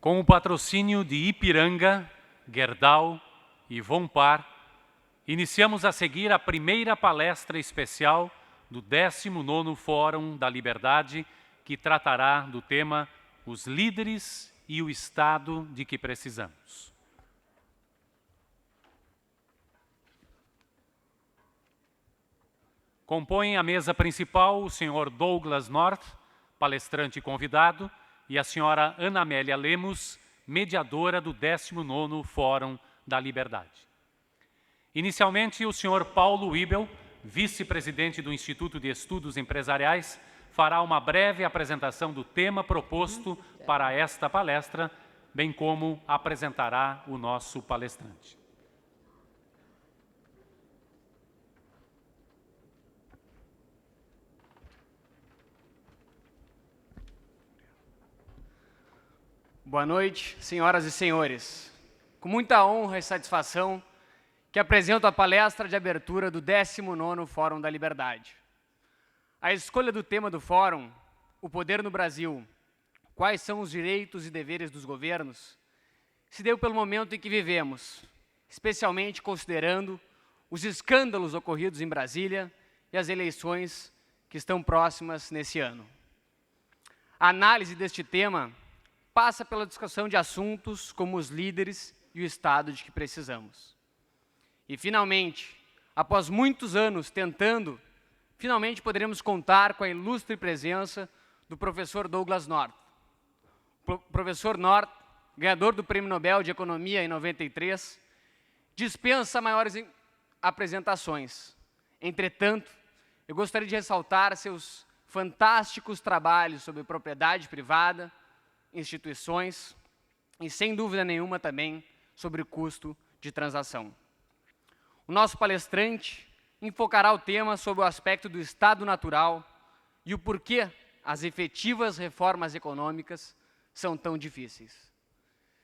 Com o patrocínio de Ipiranga, Gerdau e Vompar, iniciamos a seguir a primeira palestra especial do 19º Fórum da Liberdade, que tratará do tema Os Líderes e o Estado de que Precisamos. Compõem a mesa principal o senhor Douglas North, palestrante convidado, e a senhora Ana Amélia Lemos, mediadora do 19º Fórum da Liberdade. Inicialmente, o senhor Paulo Wibel, vice-presidente do Instituto de Estudos Empresariais, fará uma breve apresentação do tema proposto para esta palestra, bem como apresentará o nosso palestrante. Boa noite, senhoras e senhores. Com muita honra e satisfação que apresento a palestra de abertura do 19º Fórum da Liberdade. A escolha do tema do Fórum, o poder no Brasil, quais são os direitos e deveres dos governos, se deu pelo momento em que vivemos, especialmente considerando os escândalos ocorridos em Brasília e as eleições que estão próximas nesse ano. A análise deste tema passa pela discussão de assuntos como os líderes e o Estado de que precisamos. E, finalmente, após muitos anos tentando, finalmente poderemos contar com a ilustre presença do professor Douglas North. O professor North, ganhador do Prêmio Nobel de Economia em 93, dispensa maiores apresentações. Entretanto, eu gostaria de ressaltar seus fantásticos trabalhos sobre propriedade privada, instituições e, sem dúvida nenhuma, também sobre o custo de transação. O nosso palestrante enfocará o tema sobre o aspecto do Estado natural e o porquê as efetivas reformas econômicas são tão difíceis.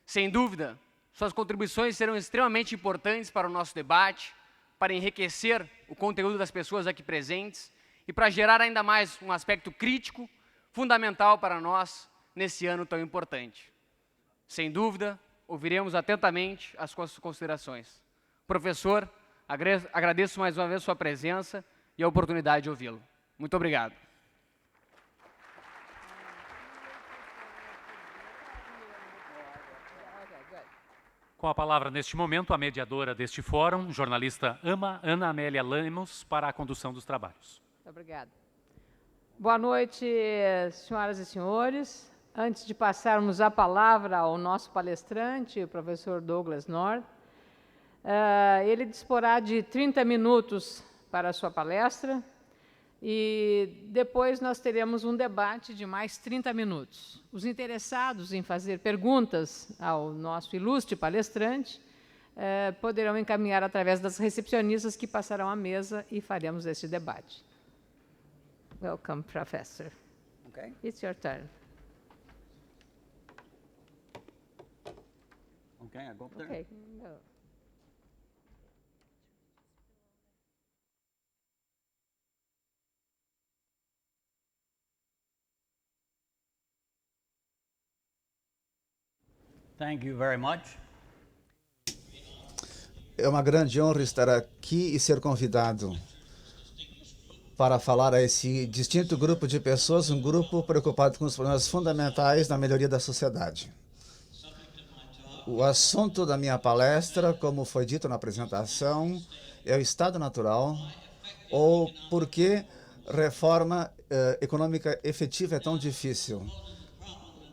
Sem dúvida, suas contribuições serão extremamente importantes para o nosso debate, para enriquecer o conteúdo das pessoas aqui presentes e para gerar ainda mais um aspecto crítico, fundamental para nós, nesse ano tão importante. Sem dúvida, ouviremos atentamente as suas considerações. Professor, agradeço mais uma vez sua presença e a oportunidade de ouvi-lo. Muito obrigado. Com a palavra, neste momento, a mediadora deste fórum, jornalista Ana Amélia Lemos, para a condução dos trabalhos. Muito obrigada. Boa noite, senhoras e senhores. Antes de passarmos a palavra ao nosso palestrante, o professor Douglas North, ele disporá de 30 minutos para a sua palestra e depois nós teremos um debate de mais 30 minutos. Os interessados em fazer perguntas ao nosso ilustre palestrante poderão encaminhar através das recepcionistas que passarão à mesa e faremos esse debate. Welcome, Professor. Okay. It's your turn. Okay, I go up there. Okay. Go. Thank you very much. É uma grande honra estar aqui e ser convidado para falar a esse distinto grupo de pessoas, um grupo preocupado com os problemas fundamentais da melhoria da sociedade. O assunto da minha palestra, como foi dito na apresentação, é o Estado natural, ou por que reforma econômica efetiva é tão difícil.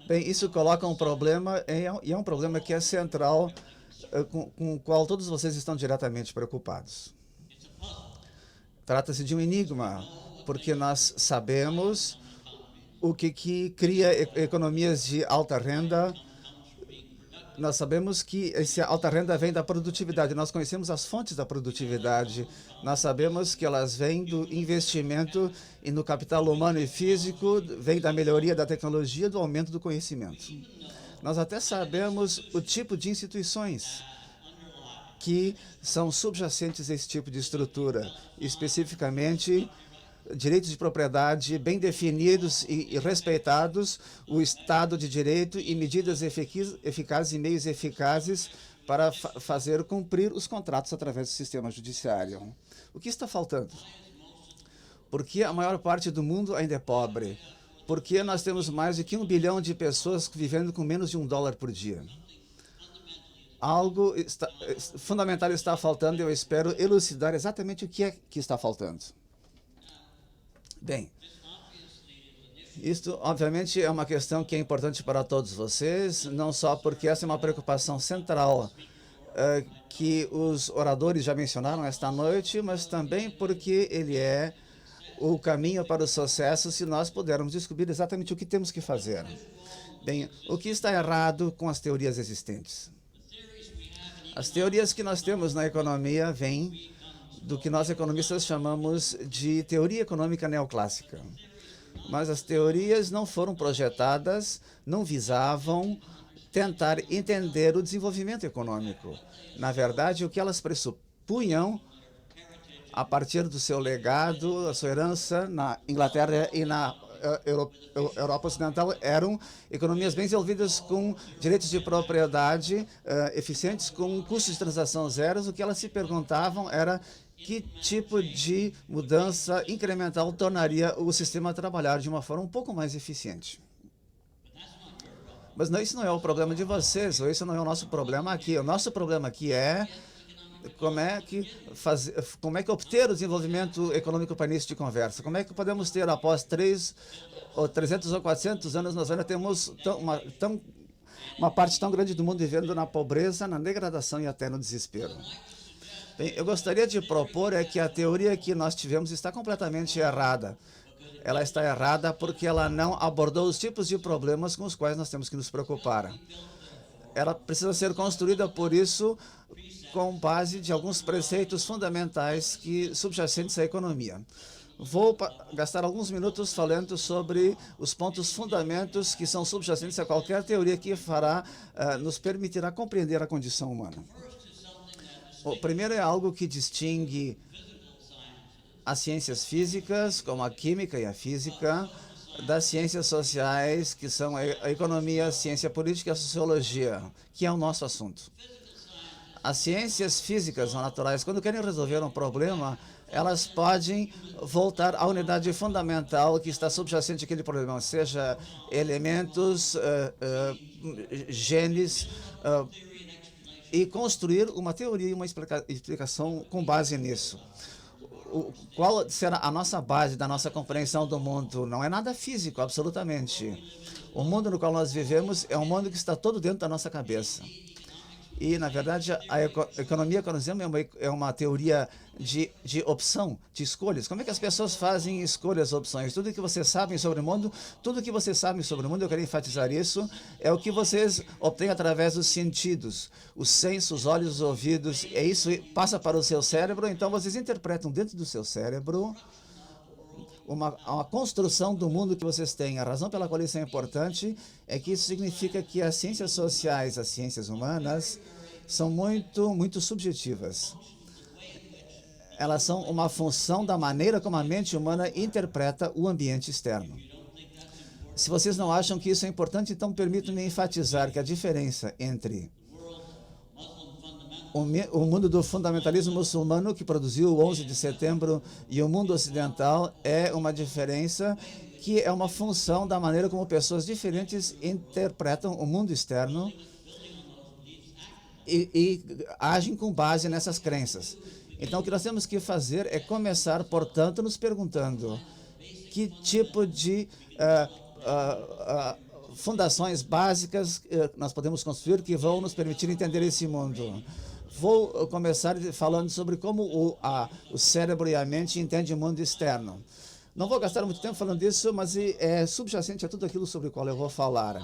Bem, isso coloca um problema, e é um problema que é central, com o qual todos vocês estão diretamente preocupados. Trata-se de um enigma, porque nós sabemos o que cria economias de alta renda. Nós sabemos que essa alta renda vem da produtividade. Nós conhecemos as fontes da produtividade. Nós sabemos que elas vêm do investimento e no capital humano e físico, vem da melhoria da tecnologia, do aumento do conhecimento. Nós até sabemos o tipo de instituições que são subjacentes a esse tipo de estrutura, especificamente direitos de propriedade bem definidos e respeitados, o Estado de Direito e medidas eficazes e meios eficazes para fazer cumprir os contratos através do sistema judiciário. O que está faltando? Porque a maior parte do mundo ainda é pobre. Porque nós temos mais de 1 bilhão de pessoas vivendo com menos de $1 por dia. Algo fundamental está faltando e eu espero elucidar exatamente o que é que está faltando. Bem, isto obviamente é uma questão que é importante para todos vocês, não só porque essa é uma preocupação central que os oradores já mencionaram esta noite, mas também porque ele é o caminho para o sucesso se nós pudermos descobrir exatamente o que temos que fazer. Bem, o que está errado com as teorias existentes? As teorias que nós temos na economia vêm do que nós economistas chamamos de teoria econômica neoclássica. Mas as teorias não foram projetadas, não visavam tentar entender o desenvolvimento econômico. Na verdade, o que elas pressupunham, a partir do seu legado, a sua herança na Inglaterra e na Europa Ocidental, eram economias bem desenvolvidas com direitos de propriedade eficientes, com custos de transação zeros. O que elas se perguntavam era que tipo de mudança incremental tornaria o sistema a trabalhar de uma forma um pouco mais eficiente. Mas não, isso não é o problema de vocês, ou isso não é o nosso problema aqui. O nosso problema aqui é como é que obter o desenvolvimento econômico para início de conversa? Como é que podemos ter, após 300 ou 400 anos, nós ainda temos uma parte tão grande do mundo vivendo na pobreza, na degradação e até no desespero? Bem, eu gostaria de propor que a teoria que nós tivemos está completamente errada. Ela está errada porque ela não abordou os tipos de problemas com os quais nós temos que nos preocupar. Ela precisa ser construída, por isso, com base de alguns preceitos fundamentais subjacentes à economia. Vou gastar alguns minutos falando sobre os pontos fundamentos que são subjacentes a qualquer teoria que nos permitirá compreender a condição humana. O primeiro é algo que distingue as ciências físicas, como a química e a física, das ciências sociais, que são a economia, a ciência política e a sociologia, que é o nosso assunto. As ciências físicas ou naturais, quando querem resolver um problema, elas podem voltar à unidade fundamental que está subjacente àquele problema, seja elementos, genes, e construir uma teoria e uma explicação com base nisso. Qual será a nossa base da nossa compreensão do mundo? Não é nada físico, absolutamente. O mundo no qual nós vivemos é um mundo que está todo dentro da nossa cabeça. E, na verdade, a economia que nós dizemos é uma teoria de opção, de escolhas. Como é que as pessoas fazem escolhas, opções? Tudo que vocês sabem sobre o mundo, eu quero enfatizar isso, é o que vocês obtêm através dos sentidos. Os sensos, os olhos, os ouvidos, isso passa para o seu cérebro, então vocês interpretam dentro do seu cérebro uma construção do mundo que vocês têm. A razão pela qual isso é importante é que isso significa que as ciências sociais, as ciências humanas, são muito subjetivas. Elas são uma função da maneira como a mente humana interpreta o ambiente externo. Se vocês não acham que isso é importante, então permitam-me enfatizar que a diferença entre o mundo do fundamentalismo muçulmano, que produziu o 11 de setembro, e o mundo ocidental é uma diferença que é uma função da maneira como pessoas diferentes interpretam o mundo externo e agem com base nessas crenças. Então, o que nós temos que fazer é começar, portanto, nos perguntando que tipo de fundações básicas nós podemos construir que vão nos permitir entender esse mundo. Vou começar falando sobre como o cérebro e a mente entendem o mundo externo. Não vou gastar muito tempo falando disso, mas é subjacente a tudo aquilo sobre o qual eu vou falar.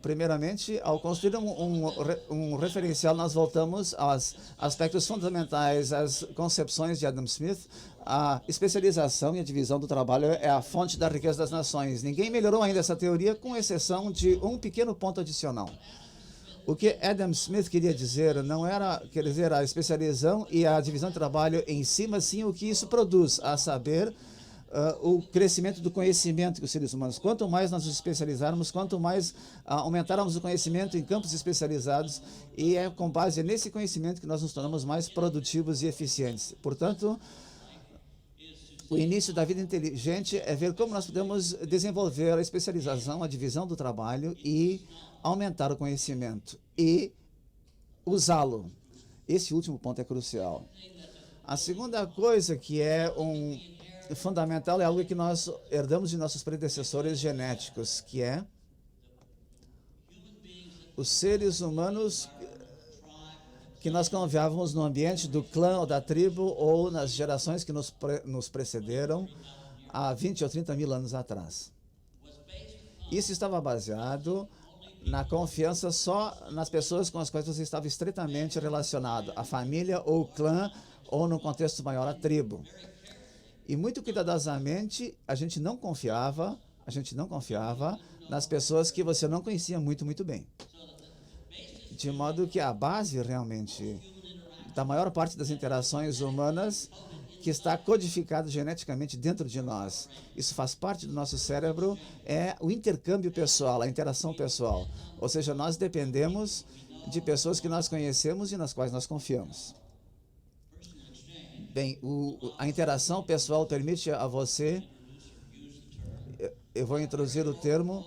Primeiramente, ao construir um referencial, nós voltamos aos aspectos fundamentais, às concepções de Adam Smith. A especialização e a divisão do trabalho é a fonte da riqueza das nações. Ninguém melhorou ainda essa teoria, com exceção de um pequeno ponto adicional. O que Adam Smith queria dizer não era, a especialização e a divisão de trabalho em si, mas sim o que isso produz, a saber, o crescimento do conhecimento que os seres humanos, quanto mais nós nos especializarmos, quanto mais aumentarmos o conhecimento em campos especializados, e é com base nesse conhecimento que nós nos tornamos mais produtivos e eficientes. Portanto, o início da vida inteligente é ver como nós podemos desenvolver a especialização, a divisão do trabalho e aumentar o conhecimento e usá-lo. Esse último ponto é crucial. A segunda coisa que é fundamental é algo que nós herdamos de nossos predecessores genéticos, que é os seres humanos que nós convivávamos no ambiente do clã ou da tribo ou nas gerações que nos precederam há 20 ou 30 mil anos atrás. Isso estava baseado na confiança só nas pessoas com as quais você estava estreitamente relacionado, a família ou o clã, ou no contexto maior, a tribo. E muito cuidadosamente, a gente não confiava nas pessoas que você não conhecia muito bem. De modo que a base, realmente, da maior parte das interações humanas que está codificado geneticamente dentro de nós. Isso faz parte do nosso cérebro, é o intercâmbio pessoal, a interação pessoal. Ou seja, nós dependemos de pessoas que nós conhecemos e nas quais nós confiamos. Bem, a interação pessoal permite a você, eu vou introduzir o termo,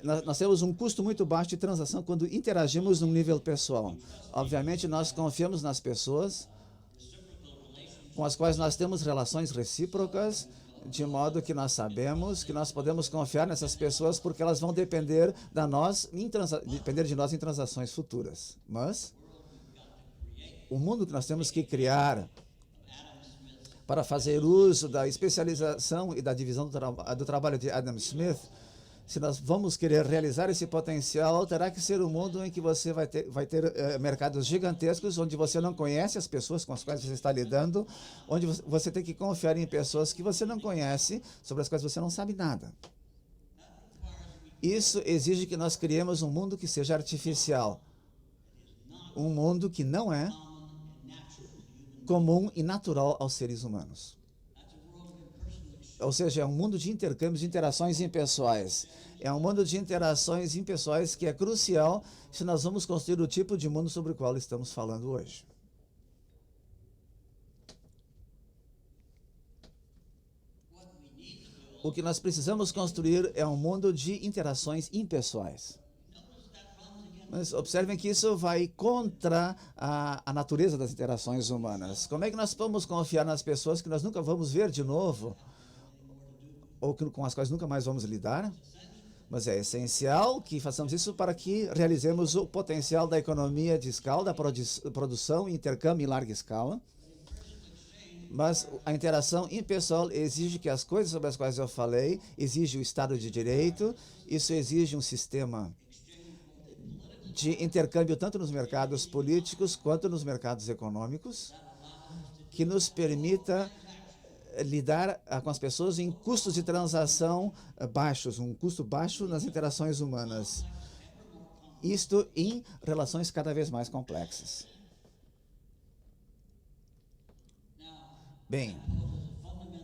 nós temos um custo muito baixo de transação quando interagimos num nível pessoal. Obviamente, nós confiamos nas pessoas com as quais nós temos relações recíprocas, de modo que nós sabemos que nós podemos confiar nessas pessoas porque elas vão depender de nós em transações futuras. Mas o mundo que nós temos que criar para fazer uso da especialização e da divisão do trabalho de Adam Smith, se nós vamos querer realizar esse potencial, terá que ser um mundo em que você vai ter mercados gigantescos, onde você não conhece as pessoas com as quais você está lidando, onde você tem que confiar em pessoas que você não conhece, sobre as quais você não sabe nada. Isso exige que nós criemos um mundo que seja artificial, um mundo que não é comum e natural aos seres humanos. Ou seja, é um mundo de intercâmbios, de interações impessoais. É um mundo de interações impessoais que é crucial se nós vamos construir o tipo de mundo sobre o qual estamos falando hoje. O que nós precisamos construir é um mundo de interações impessoais. Mas observem que isso vai contra a natureza das interações humanas. Como é que nós vamos confiar nas pessoas que nós nunca vamos ver de novo, ou com as quais nunca mais vamos lidar? Mas é essencial que façamos isso para que realizemos o potencial da economia de escala, da produção e intercâmbio em larga escala. Mas a interação impessoal exige que as coisas sobre as quais eu falei, exige o Estado de Direito, isso exige um sistema de intercâmbio tanto nos mercados políticos quanto nos mercados econômicos, que nos permita lidar com as pessoas em custos de transação baixos, um custo baixo nas interações humanas. Isto em relações cada vez mais complexas. Bem,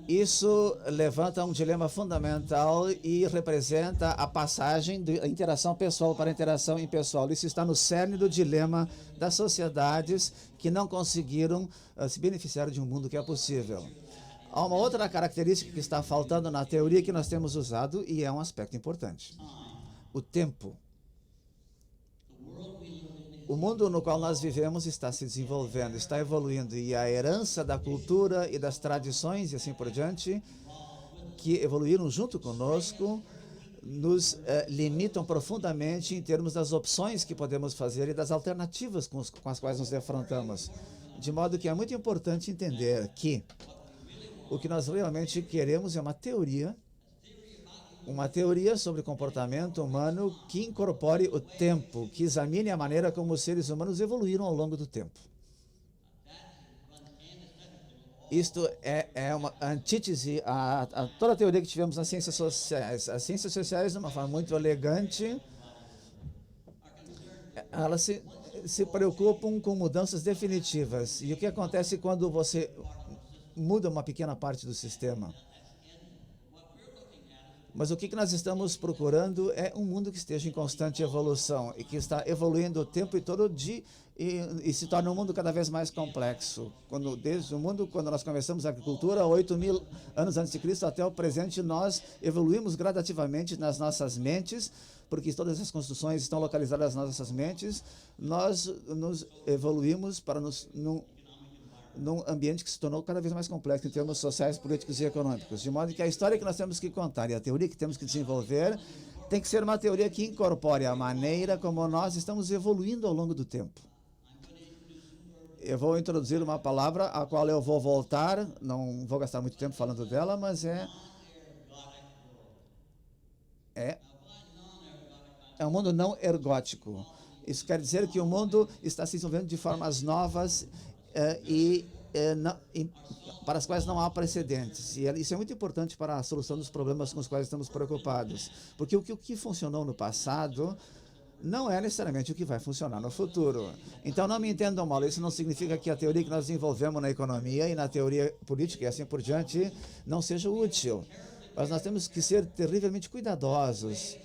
isso levanta um dilema fundamental e representa a passagem da interação pessoal para a interação impessoal. Isso está no cerne do dilema das sociedades que não conseguiram se beneficiar de um mundo que é possível. Há uma outra característica que está faltando na teoria que nós temos usado e é um aspecto importante. O tempo. O mundo no qual nós vivemos está se desenvolvendo, está evoluindo, e a herança da cultura e das tradições e assim por diante, que evoluíram junto conosco, nos limitam profundamente em termos das opções que podemos fazer e das alternativas com as quais nos defrontamos. De modo que é muito importante entender que o que nós realmente queremos é uma teoria sobre comportamento humano que incorpore o tempo, que examine a maneira como os seres humanos evoluíram ao longo do tempo. Isto é uma antítese a toda a teoria que tivemos nas ciências sociais. As ciências sociais, de uma forma muito elegante, elas se preocupam com mudanças definitivas. E o que acontece quando você muda uma pequena parte do sistema. Mas o que nós estamos procurando é um mundo que esteja em constante evolução e que está evoluindo o tempo todo e se torna um mundo cada vez mais complexo. Desde o mundo, quando nós começamos a agricultura, 8.000 anos antes de Cristo até o presente, nós evoluímos gradativamente nas nossas mentes, porque todas as construções estão localizadas nas nossas mentes. Nós nos evoluímos para num ambiente que se tornou cada vez mais complexo em termos sociais, políticos e econômicos, de modo que a história que nós temos que contar e a teoria que temos que desenvolver tem que ser uma teoria que incorpore a maneira como nós estamos evoluindo ao longo do tempo. Eu vou introduzir uma palavra a qual eu vou voltar, não vou gastar muito tempo falando dela, mas é um mundo não ergótico. Isso quer dizer que o mundo está se desenvolvendo de formas novas para as quais não há precedentes. E isso é muito importante para a solução dos problemas com os quais estamos preocupados. Porque o que funcionou no passado não é necessariamente o que vai funcionar no futuro. Então não me entendam mal, isso não significa que a teoria que nós desenvolvemos na economia e na teoria política e assim por diante não seja útil. Mas nós temos que ser terrivelmente cuidadosos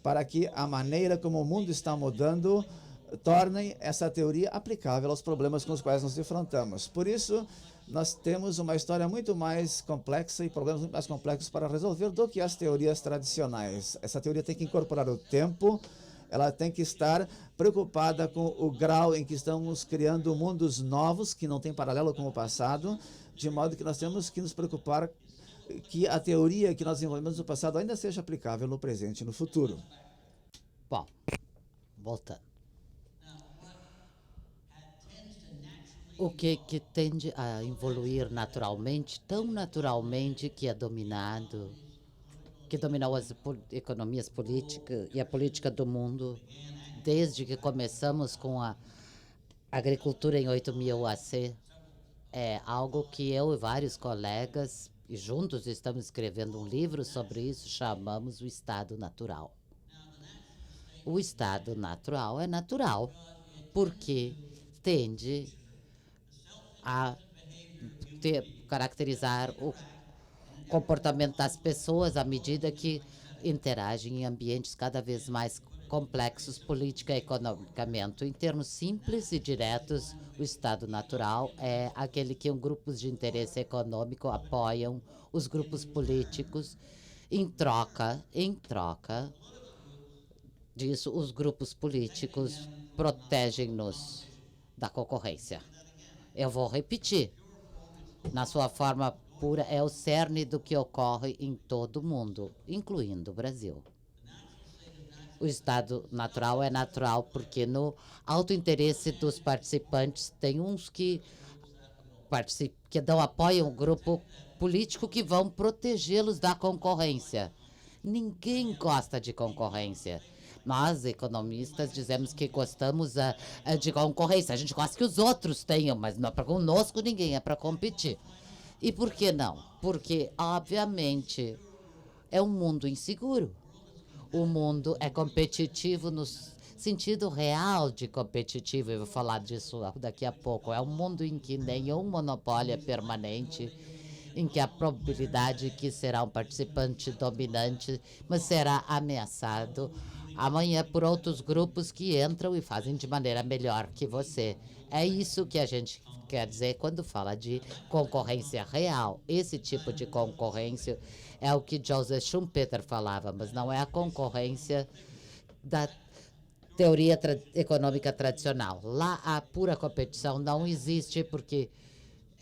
para que a maneira como o mundo está mudando tornem essa teoria aplicável aos problemas com os quais nos defrontamos. Por isso, nós temos uma história muito mais complexa e problemas muito mais complexos para resolver do que as teorias tradicionais. Essa teoria tem que incorporar o tempo, ela tem que estar preocupada com o grau em que estamos criando mundos novos, que não tem paralelo com o passado, de modo que nós temos que nos preocupar que a teoria que nós desenvolvemos no passado ainda seja aplicável no presente e no futuro. Bom, voltando. O que tende a evoluir naturalmente, tão naturalmente que dominou as economias políticas e a política do mundo, desde que começamos com a agricultura em 8.000 AC, é algo que eu e vários colegas, e juntos estamos escrevendo um livro sobre isso, chamamos o estado natural. O estado natural é natural, porque tende a caracterizar o comportamento das pessoas à medida que interagem em ambientes cada vez mais complexos política e economicamente. Em termos simples e diretos, o estado natural é aquele que grupos de interesse econômico apoiam os grupos políticos. Em troca disso, os grupos políticos protegem-nos da concorrência. Eu vou repetir. Na sua forma pura, é o cerne do que ocorre em todo o mundo, incluindo o Brasil. O estado natural é natural porque no alto interesse dos participantes tem uns que apoiam o grupo político que vão protegê-los da concorrência. Ninguém gosta de concorrência. Nós, economistas, dizemos que gostamos de concorrência. A gente gosta que os outros tenham, mas não é para conosco ninguém, é para competir. E por que não? Porque, obviamente, é um mundo inseguro. O mundo é competitivo no sentido real de competitivo. Eu vou falar disso daqui a pouco. É um mundo em que nenhum monopólio é permanente, em que a probabilidade que será um participante dominante, mas será ameaçado amanhã por outros grupos que entram e fazem de maneira melhor que você. É isso que a gente quer dizer quando fala de concorrência real. Esse tipo de concorrência é o que Joseph Schumpeter falava, mas não é a concorrência da teoria econômica tradicional. Lá a pura competição não existe porque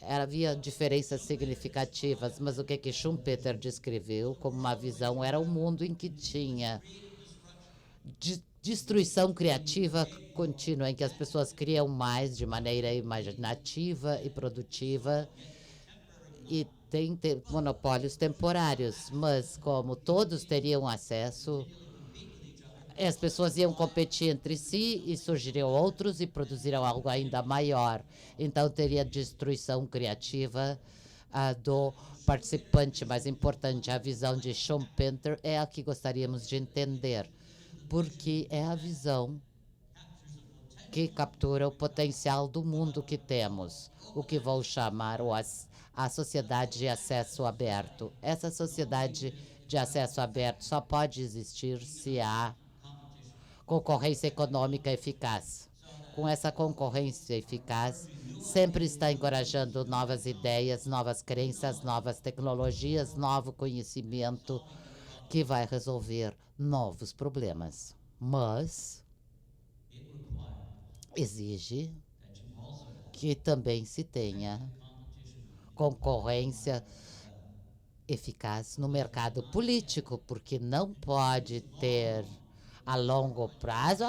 havia diferenças significativas, mas o que Schumpeter descreveu como uma visão era um mundo em que tinha destruição criativa contínua, em que as pessoas criam mais de maneira imaginativa e produtiva e tem monopólios temporários, mas como todos teriam acesso, as pessoas iam competir entre si e surgiriam outros e produziriam algo ainda maior. Então teria destruição criativa do participante mais importante. A visão de Schumpeter é a que gostaríamos de entender, porque é a visão que captura o potencial do mundo que temos, o que vou chamar a sociedade de acesso aberto. Essa sociedade de acesso aberto só pode existir se há concorrência econômica eficaz. Com essa concorrência eficaz, sempre está encorajando novas ideias, novas crenças, novas tecnologias, novo conhecimento que vai resolver novos problemas. Mas exige que também se tenha concorrência eficaz no mercado político, porque não pode ter a longo prazo,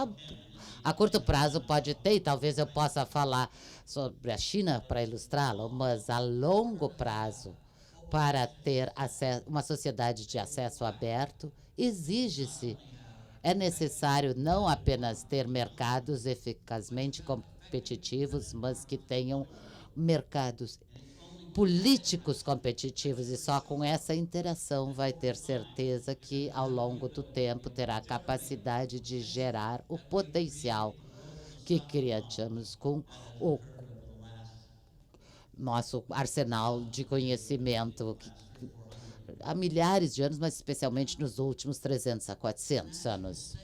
a curto prazo pode ter, e talvez eu possa falar sobre a China para ilustrá-lo, mas a longo prazo, para ter uma sociedade de acesso aberto, exige-se, é necessário não apenas ter mercados eficazmente competitivos, mas que tenham mercados políticos competitivos, e só com essa interação vai ter certeza que, ao longo do tempo, terá capacidade de gerar o potencial que criamos com o nosso arsenal de conhecimento há milhares de anos, mas especialmente nos últimos 300 a 400 anos.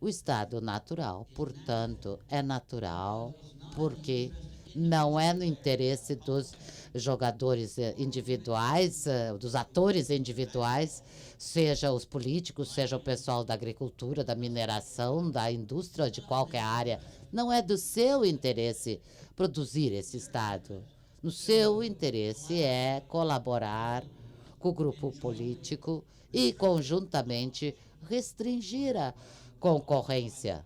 O estado natural, portanto, é natural porque não é no interesse dos jogadores individuais, dos atores individuais, seja os políticos, seja o pessoal da agricultura, da mineração, da indústria, de qualquer área. Não é do seu interesse produzir esse Estado. No seu interesse é colaborar com o grupo político e, conjuntamente, restringir a concorrência.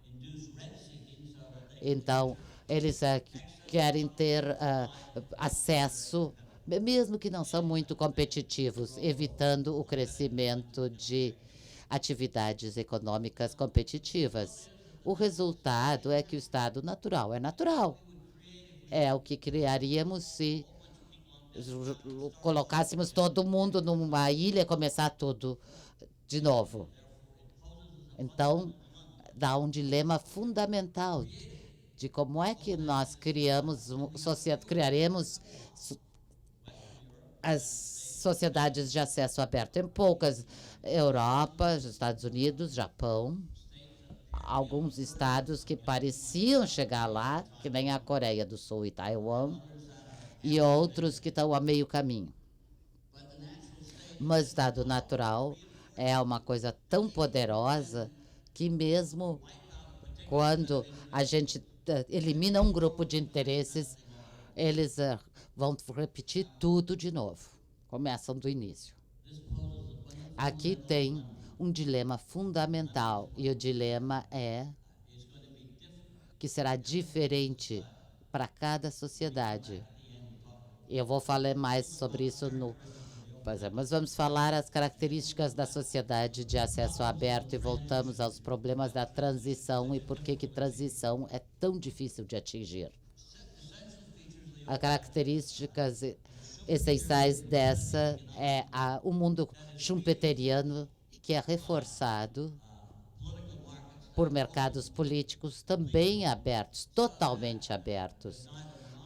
Então, eles querem ter acesso, mesmo que não são muito competitivos, evitando o crescimento de atividades econômicas competitivas. O resultado é que o estado natural é natural. É o que criaríamos se colocássemos todo mundo numa ilha e começar tudo de novo. Então, dá um dilema fundamental de como é que nós criaremos as sociedades de acesso aberto. Em poucas, Europa, Estados Unidos, Japão, alguns estados que pareciam chegar lá, que nem a Coreia do Sul e Taiwan, e outros que estão a meio caminho. Mas o estado natural é uma coisa tão poderosa que mesmo quando a gente elimina um grupo de interesses, eles vão repetir tudo de novo. Começam do início. Aqui tem um dilema fundamental, e o dilema é que será diferente para cada sociedade. Eu vou falar mais sobre isso mas vamos falar as características da sociedade de acesso aberto e voltamos aos problemas da transição e por que transição é tão difícil de atingir. As características essenciais dessa é o mundo schumpeteriano, que é reforçado por mercados políticos também abertos, totalmente abertos.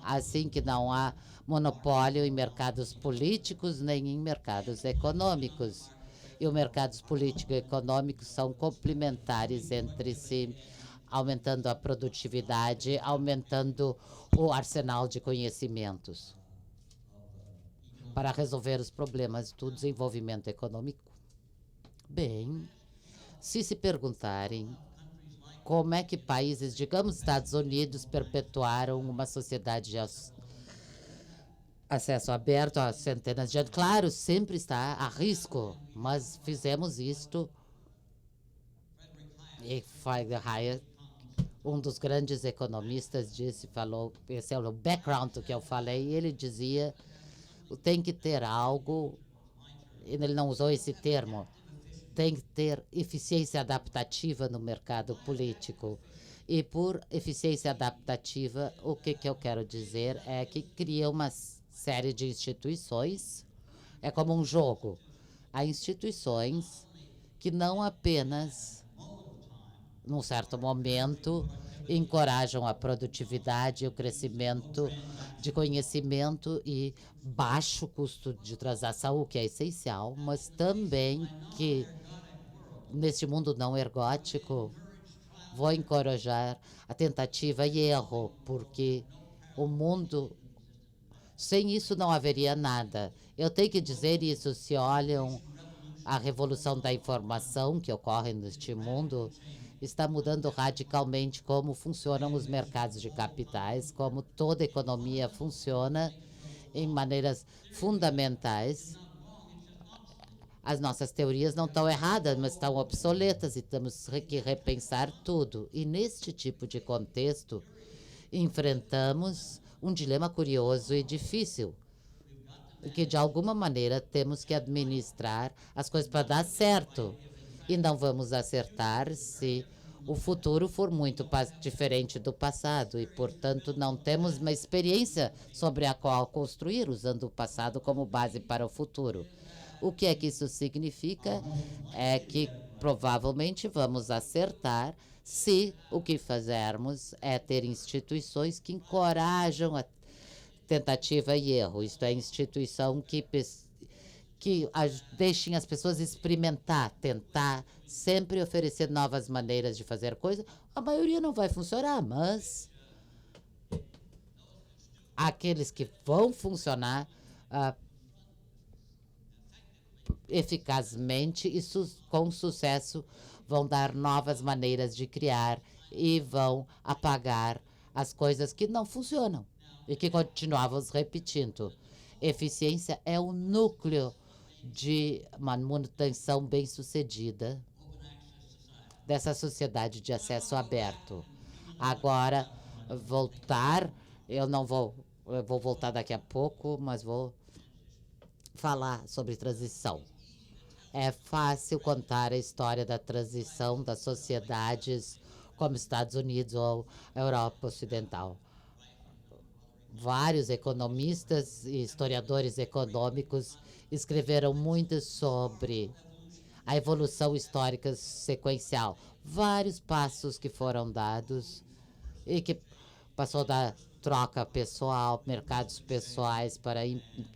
Assim que não há monopólio em mercados políticos nem em mercados econômicos. E os mercados políticos e econômicos são complementares entre si, aumentando a produtividade, aumentando o arsenal de conhecimentos para resolver os problemas do desenvolvimento econômico. Bem, se perguntarem como é que países, digamos Estados Unidos, perpetuaram uma sociedade de acesso aberto há centenas de anos. Claro, sempre está a risco, mas fizemos isto. E Hayek, um dos grandes economistas, falou, esse é o background que eu falei, e ele dizia, tem que ter algo, ele não usou esse termo, tem que ter eficiência adaptativa no mercado político. E por eficiência adaptativa, o que eu quero dizer é que cria uma série de instituições, é como um jogo. Há instituições que não apenas, num certo momento, encorajam a produtividade e o crescimento de conhecimento e baixo custo de transação, o que é essencial, mas também que, neste mundo não ergótico, vou encorajar a tentativa e erro, porque o mundo, sem isso não haveria nada. Eu tenho que dizer isso, se olham a revolução da informação que ocorre neste mundo, está mudando radicalmente como funcionam os mercados de capitais, como toda economia funciona em maneiras fundamentais. As nossas teorias não estão erradas, mas estão obsoletas e temos que repensar tudo. E neste tipo de contexto, enfrentamos um dilema curioso e difícil, que de alguma maneira temos que administrar as coisas para dar certo. E não vamos acertar se o futuro for muito diferente do passado e, portanto, não temos uma experiência sobre a qual construir, usando o passado como base para o futuro. O que é que isso significa? É que provavelmente vamos acertar se o que fizermos é ter instituições que encorajam a tentativa e erro. Isto é, instituição que deixem as pessoas experimentar, tentar, sempre oferecer novas maneiras de fazer coisa. A maioria não vai funcionar, mas aqueles que vão funcionar eficazmente e com sucesso vão dar novas maneiras de criar e vão apagar as coisas que não funcionam e que continuávamos repetindo. Eficiência é o núcleo de uma manutenção bem-sucedida dessa sociedade de acesso aberto. Agora, eu vou voltar daqui a pouco, mas vou falar sobre transição. É fácil contar a história da transição das sociedades como Estados Unidos ou Europa Ocidental. Vários economistas e historiadores econômicos escreveram muito sobre a evolução histórica sequencial. Vários passos que foram dados e que passou da troca pessoal, mercados pessoais para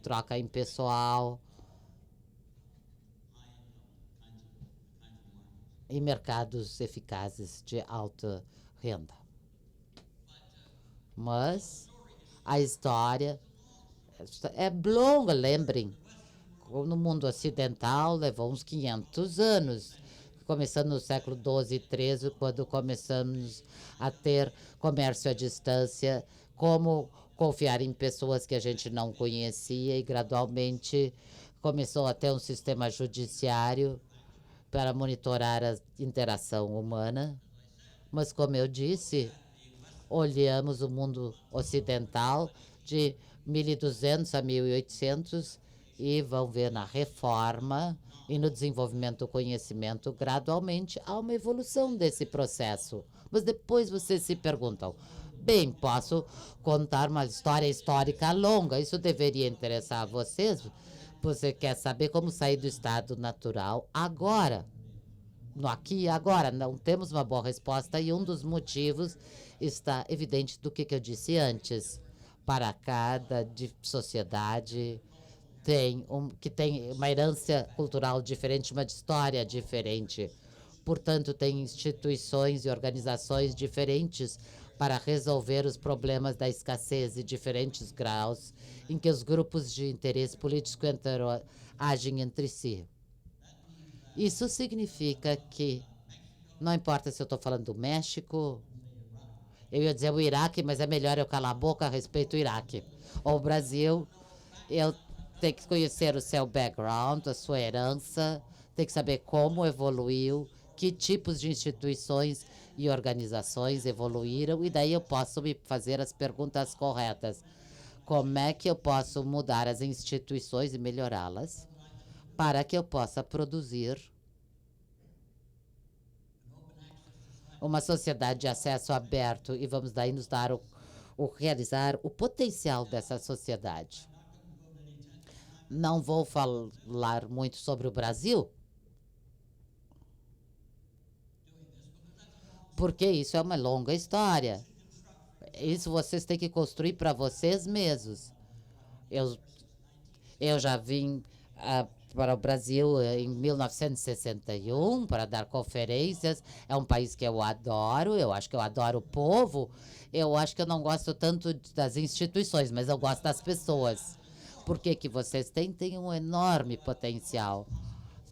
troca impessoal e mercados eficazes de alta renda. Mas a história é longa, lembrem. No mundo ocidental levou uns 500 anos, começando no século XII e XIII, quando começamos a ter comércio à distância, como confiar em pessoas que a gente não conhecia e gradualmente começou a ter um sistema judiciário para monitorar a interação humana. Mas, como eu disse, olhamos o mundo ocidental de 1200 a 1800 e vão ver na reforma e no desenvolvimento do conhecimento, gradualmente, há uma evolução desse processo. Mas depois vocês se perguntam, bem, posso contar uma história histórica longa, isso deveria interessar a vocês? Você quer saber como sair do estado natural agora? No aqui e agora, não temos uma boa resposta e um dos motivos está evidente do que eu disse antes. Para cada sociedade que tem uma herança cultural diferente, uma história diferente. Portanto, tem instituições e organizações diferentes para resolver os problemas da escassez e diferentes graus em que os grupos de interesse político agem entre si. Isso significa que, não importa se eu estou falando do México, eu ia dizer o Iraque, mas é melhor eu calar a boca a respeito do Iraque. Ou o Brasil, eu tenho que conhecer o seu background, a sua herança, tem que saber como evoluiu, que tipos de instituições e organizações evoluíram, e daí eu posso me fazer as perguntas corretas. Como é que eu posso mudar as instituições e melhorá-las para que eu possa produzir uma sociedade de acesso aberto e vamos daí nos dar realizar o potencial dessa sociedade. Não vou falar muito sobre o Brasil, porque isso é uma longa história. Isso vocês têm que construir para vocês mesmos. Eu já vim para o Brasil em 1961 para dar conferências. É um país que eu adoro, eu acho que eu adoro o povo. Eu acho que eu não gosto tanto das instituições, mas eu gosto das pessoas. Porque que vocês têm um enorme potencial.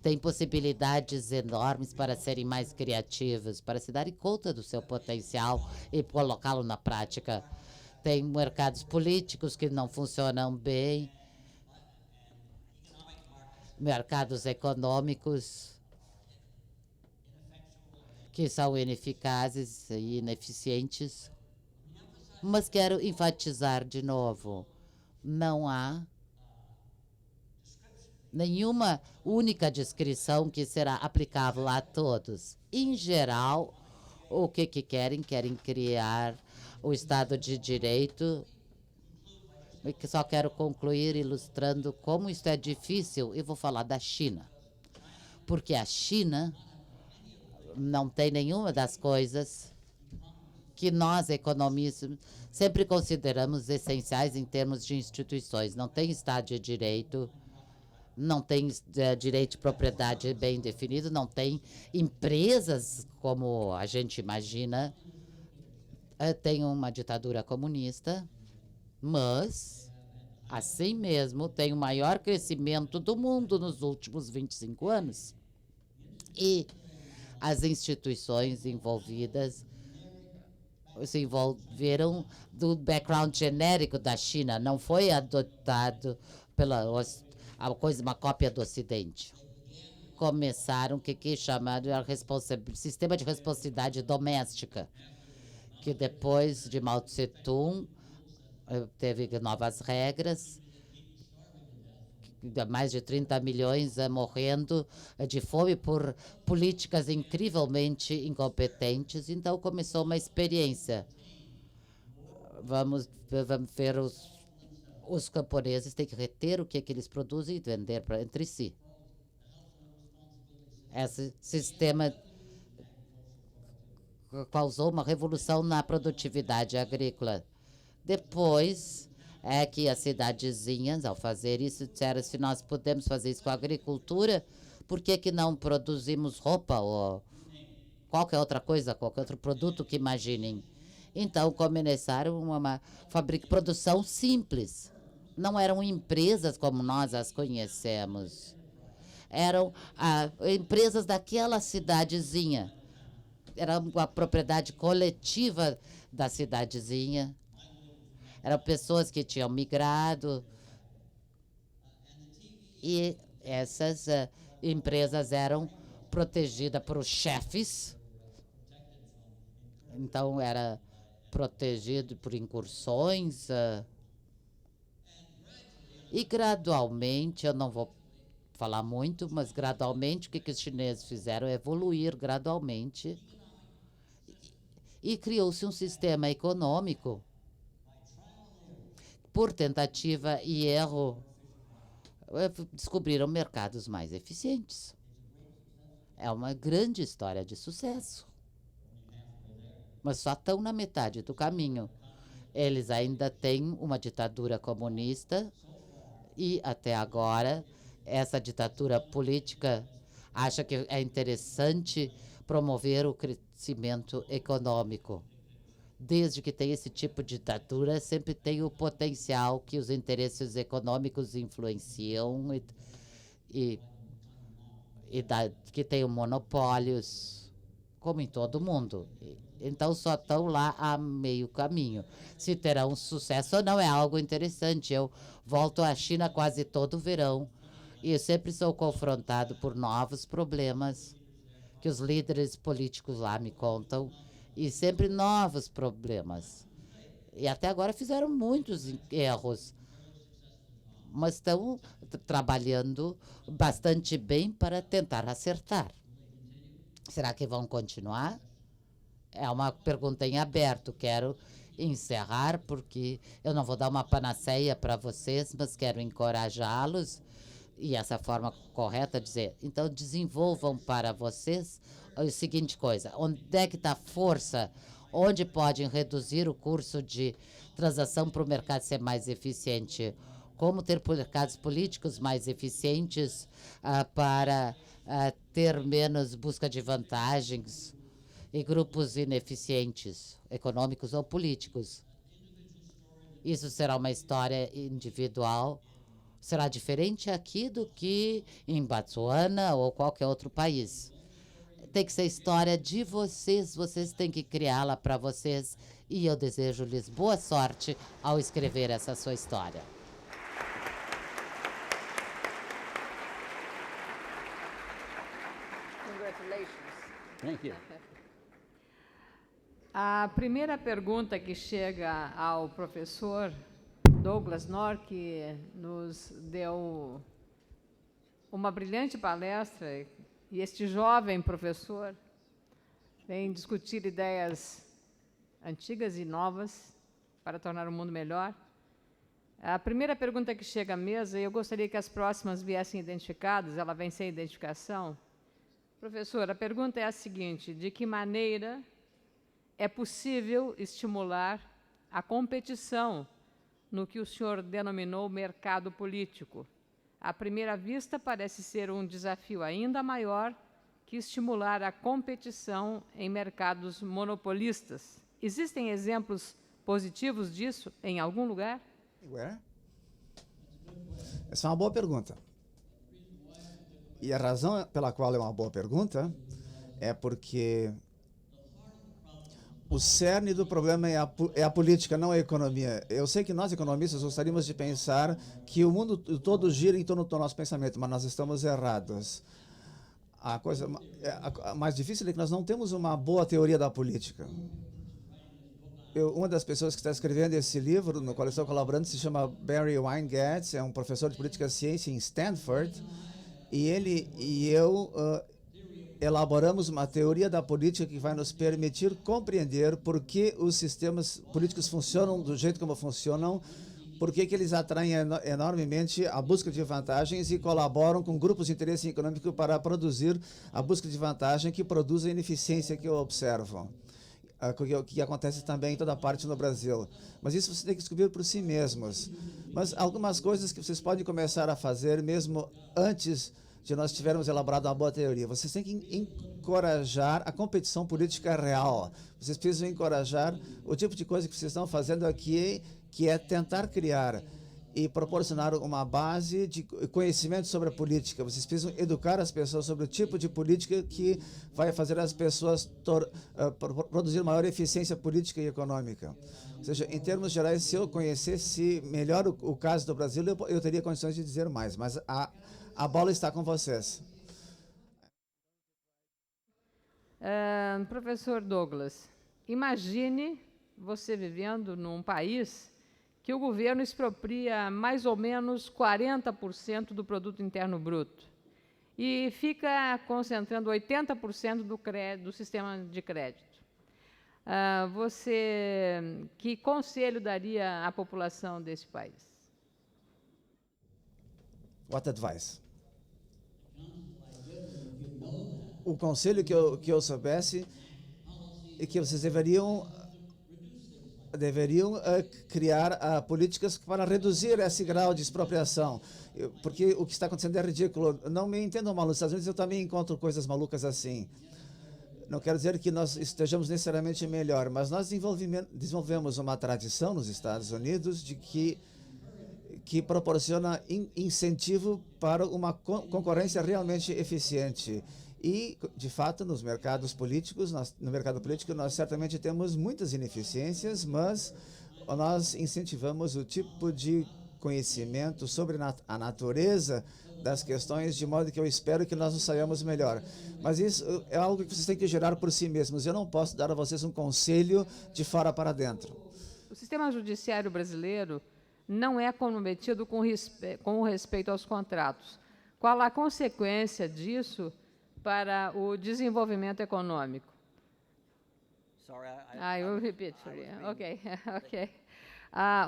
Tem possibilidades enormes para serem mais criativos, para se darem conta do seu potencial e colocá-lo na prática. Tem mercados políticos que não funcionam bem, mercados econômicos que são ineficazes e ineficientes. Mas quero enfatizar de novo, não há nenhuma única descrição que será aplicável a todos. Em geral, o que querem? Querem criar o Estado de Direito. E só quero concluir ilustrando como isso é difícil, e vou falar da China. Porque a China não tem nenhuma das coisas que nós, economistas, sempre consideramos essenciais em termos de instituições. Não tem Estado de Direito, não tem direito de propriedade bem definido, não tem empresas como a gente imagina. Tem uma ditadura comunista, mas, assim mesmo, tem o maior crescimento do mundo nos últimos 25 anos. E as instituições envolvidas se envolveram do background genérico da China, não foi adotado pela uma cópia do Ocidente. Começaram o que chamado sistema de responsabilidade doméstica, que depois de Mao Tse-tung teve novas regras, mais de 30 milhões morrendo de fome por políticas incrivelmente incompetentes. Então começou uma experiência. Vamos ver os camponeses têm que reter o que eles produzem e vender entre si. Esse sistema causou uma revolução na produtividade agrícola. Depois é que as cidadezinhas, ao fazer isso, disseram: se nós podemos fazer isso com a agricultura, por que não produzimos roupa ou qualquer outra coisa, qualquer outro produto que imaginem? Então começaram uma produção simples. Não eram empresas como nós as conhecemos. Eram empresas daquela cidadezinha. Era uma propriedade coletiva da cidadezinha. Eram pessoas que tinham migrado. E essas empresas eram protegidas por chefes. Então, era protegido por incursões. E gradualmente, eu não vou falar muito, mas gradualmente o que os chineses fizeram é evoluir gradualmente e criou-se um sistema econômico por tentativa e erro. Descobriram mercados mais eficientes. É uma grande história de sucesso. Mas só estão na metade do caminho. Eles ainda têm uma ditadura comunista e, até agora, essa ditadura política acha que é interessante promover o crescimento econômico. Desde que tem esse tipo de ditadura, sempre tem o potencial que os interesses econômicos influenciam que tenham monopólios, como em todo mundo. Então, só estão lá a meio caminho. Se terão sucesso ou não é algo interessante. Eu volto à China quase todo verão e eu sempre sou confrontado por novos problemas que os líderes políticos lá me contam, e sempre novos problemas. E até agora fizeram muitos erros, mas estão trabalhando bastante bem para tentar acertar. Será que vão continuar? É uma pergunta em aberto. Quero encerrar, porque eu não vou dar uma panaceia para vocês, mas quero encorajá-los E essa forma correta de dizer, então desenvolvam para vocês a seguinte coisa, onde é que está a força, onde podem reduzir o curso de transação para o mercado ser mais eficiente, como ter mercados políticos mais eficientes para ter menos busca de vantagens e grupos ineficientes, econômicos ou políticos. Isso será uma história individual, será diferente aqui do que em Botsuana ou qualquer outro país. Tem que ser história de vocês, vocês têm que criá-la para vocês, e eu desejo-lhes boa sorte ao escrever essa sua história. Thank you. A primeira pergunta que chega ao professor Douglas North, que nos deu uma brilhante palestra, e este jovem professor vem discutir ideias antigas e novas para tornar o mundo melhor. A primeira pergunta que chega à mesa, e eu gostaria que as próximas viessem identificadas, ela vem sem identificação. Professor, a pergunta é a seguinte: de que maneira é possível estimular a competição no que o senhor denominou mercado político? À primeira vista, parece ser um desafio ainda maior que estimular a competição em mercados monopolistas. Existem exemplos positivos disso em algum lugar? Essa é uma boa pergunta. E a razão pela qual é uma boa pergunta é porque o cerne do problema é a política, não a economia. Eu sei que nós, economistas, gostaríamos de pensar que o mundo todo gira em torno do nosso pensamento, mas nós estamos errados. A coisa mais difícil é que nós não temos uma boa teoria da política. Uma das pessoas que está escrevendo esse livro, no qual eu estou colaborando, se chama Barry Weingarten, é um professor de política e ciência em Stanford, e ele e eu elaboramos uma teoria da política que vai nos permitir compreender por que os sistemas políticos funcionam do jeito como funcionam, por que eles atraem enormemente a busca de vantagens e colaboram com grupos de interesse econômico para produzir a busca de vantagem que produz a ineficiência que eu observo, que acontece também em toda parte no Brasil. Mas isso você tem que descobrir por si mesmos. Mas algumas coisas que vocês podem começar a fazer mesmo antes de nós tivermos elaborado uma boa teoria. Vocês têm que encorajar a competição política real. Vocês precisam encorajar o tipo de coisa que vocês estão fazendo aqui, que é tentar criar e proporcionar uma base de conhecimento sobre a política. Vocês precisam educar as pessoas sobre o tipo de política que vai fazer as pessoas produzir maior eficiência política e econômica. Ou seja, em termos gerais, se eu conhecesse melhor o caso do Brasil, eu teria condições de dizer mais, mas a bola está com vocês. Professor Douglas, imagine você vivendo num país que o governo expropria mais ou menos 40% do produto interno bruto e fica concentrando 80% do sistema de crédito. Que conselho daria à população desse país? What advice? O conselho que eu soubesse é que vocês deveriam criar políticas para reduzir esse grau de expropriação, porque o que está acontecendo é ridículo. Não me entendam mal, nos Estados Unidos eu também encontro coisas malucas assim. Não quero dizer que nós estejamos necessariamente melhor, mas nós desenvolvemos uma tradição nos Estados Unidos de que proporciona incentivo para uma concorrência realmente eficiente. E, de fato, nos mercados políticos, no mercado político, nós certamente temos muitas ineficiências, mas nós incentivamos o tipo de conhecimento sobre a natureza das questões, de modo que eu espero que nós nos saiamos melhor. Mas isso é algo que vocês têm que gerar por si mesmos. Eu não posso dar a vocês um conselho de fora para dentro. O sistema judiciário brasileiro não é comprometido com respeito aos contratos. Qual a consequência disso para o desenvolvimento econômico? Sorry, I will repeat for you. Okay, okay.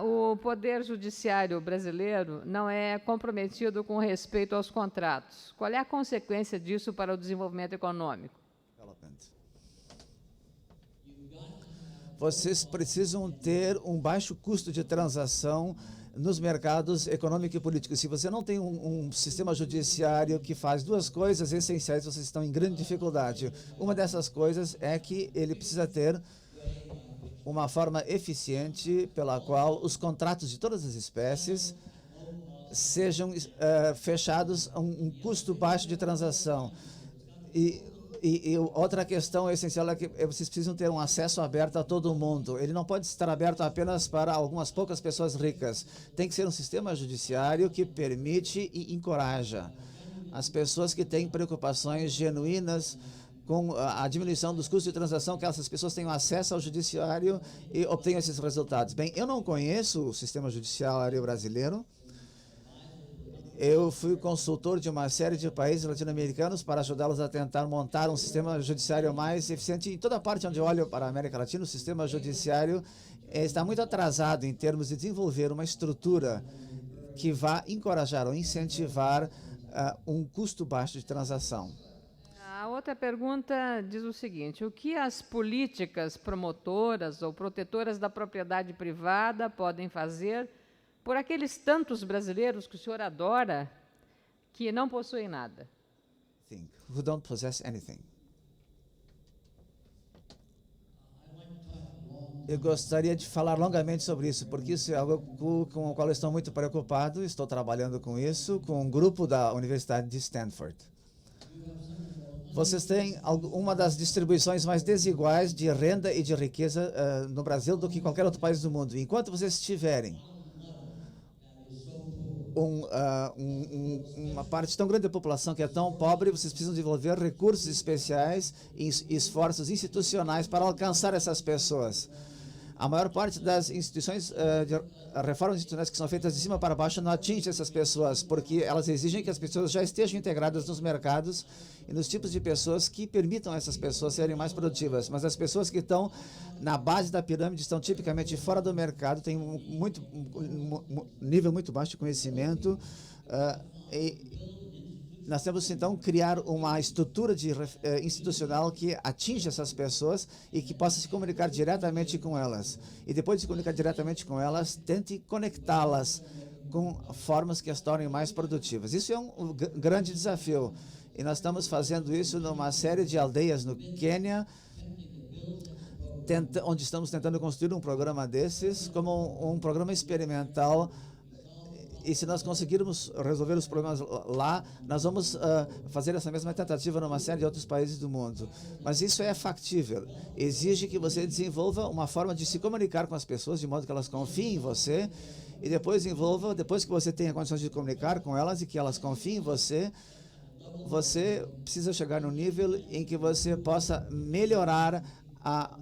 O Poder Judiciário brasileiro não é comprometido com respeito aos contratos. Qual é a consequência disso para o desenvolvimento econômico? Vocês precisam ter um baixo custo de transação nos mercados econômico e político. Se você não tem um sistema judiciário que faz duas coisas essenciais, vocês estão em grande dificuldade. Uma dessas coisas é que ele precisa ter uma forma eficiente pela qual os contratos de todas as espécies sejam fechados a um custo baixo de transação. E outra questão essencial é que vocês precisam ter um acesso aberto a todo mundo. Ele não pode estar aberto apenas para algumas poucas pessoas ricas. Tem que ser um sistema judiciário que permite e encoraja as pessoas que têm preocupações genuínas com a diminuição dos custos de transação, que essas pessoas tenham acesso ao judiciário e obtenham esses resultados. Bem, eu não conheço o sistema judiciário brasileiro. Eu fui consultor de uma série de países latino-americanos para ajudá-los a tentar montar um sistema judiciário mais eficiente. Em toda parte onde eu olho para a América Latina, o sistema judiciário está muito atrasado em termos de desenvolver uma estrutura que vá encorajar ou incentivar um custo baixo de transação. A outra pergunta diz o seguinte: o que as políticas promotoras ou protetoras da propriedade privada podem fazer por aqueles tantos brasileiros que o senhor adora, que não possuem nada? Who don't possess anything. Eu gostaria de falar longamente sobre isso, porque isso é algo com o qual eu estou muito preocupado. Estou trabalhando com isso, com um grupo da Universidade de Stanford. Vocês têm uma das distribuições mais desiguais de renda e de riqueza no Brasil do que qualquer outro país do mundo. Enquanto vocês tiverem uma parte tão grande da população que é tão pobre, vocês precisam desenvolver recursos especiais e esforços institucionais para alcançar essas pessoas. A maior parte das instituições, reformas institucionais que são feitas de cima para baixo não atinge essas pessoas, porque elas exigem que as pessoas já estejam integradas nos mercados e nos tipos de pessoas que permitam essas pessoas serem mais produtivas. Mas as pessoas que estão na base da pirâmide estão tipicamente fora do mercado, têm um nível muito baixo de conhecimento, e nós temos, então, criar uma estrutura institucional que atinja essas pessoas e que possa se comunicar diretamente com elas. E depois de se comunicar diretamente com elas, tente conectá-las com formas que as tornem mais produtivas. Isso é um grande desafio. E nós estamos fazendo isso numa série de aldeias no Quênia, onde estamos tentando construir um programa desses como um programa experimental. E se nós conseguirmos resolver os problemas lá, nós vamos fazer essa mesma tentativa numa série de outros países do mundo. Mas isso é factível. Exige que você desenvolva uma forma de se comunicar com as pessoas, de modo que elas confiem em você, e depois que você tenha condições de comunicar com elas e que elas confiem em você, você precisa chegar no nível em que você possa melhorar a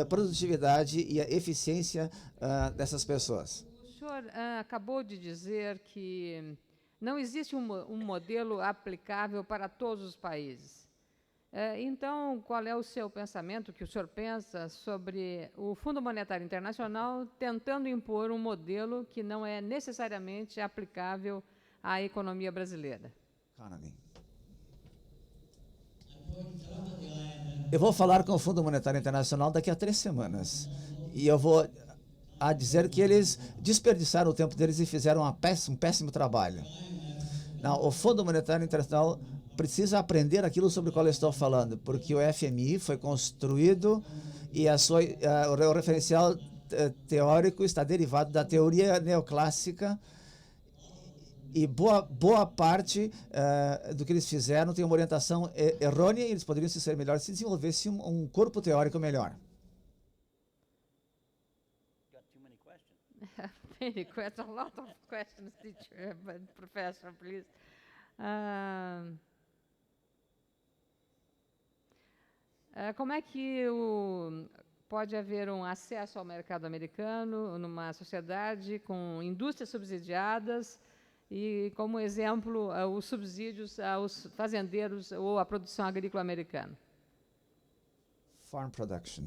produtividade e a eficiência dessas pessoas. O senhor acabou de dizer que não existe um modelo aplicável para todos os países. Então, qual é o seu pensamento, o que o senhor pensa sobre o Fundo Monetário Internacional tentando impor um modelo que não é necessariamente aplicável à economia brasileira? Eu vou falar com o Fundo Monetário Internacional daqui a 3 semanas. E eu vou a dizer que eles desperdiçaram o tempo deles e fizeram um péssimo trabalho. Não, o Fundo Monetário Internacional precisa aprender aquilo sobre o qual eu estou falando, porque o FMI foi construído e o referencial teórico está derivado da teoria neoclássica, e boa parte do que eles fizeram tem uma orientação errônea, e eles poderiam ser melhores se desenvolvesse um corpo teórico melhor. Many questions, a lot of questions, teacher, but professor, please. Como é que pode haver um acesso ao mercado americano numa sociedade com indústrias subsidiadas e, como exemplo, os subsídios aos fazendeiros ou à produção agrícola americana? Farm production.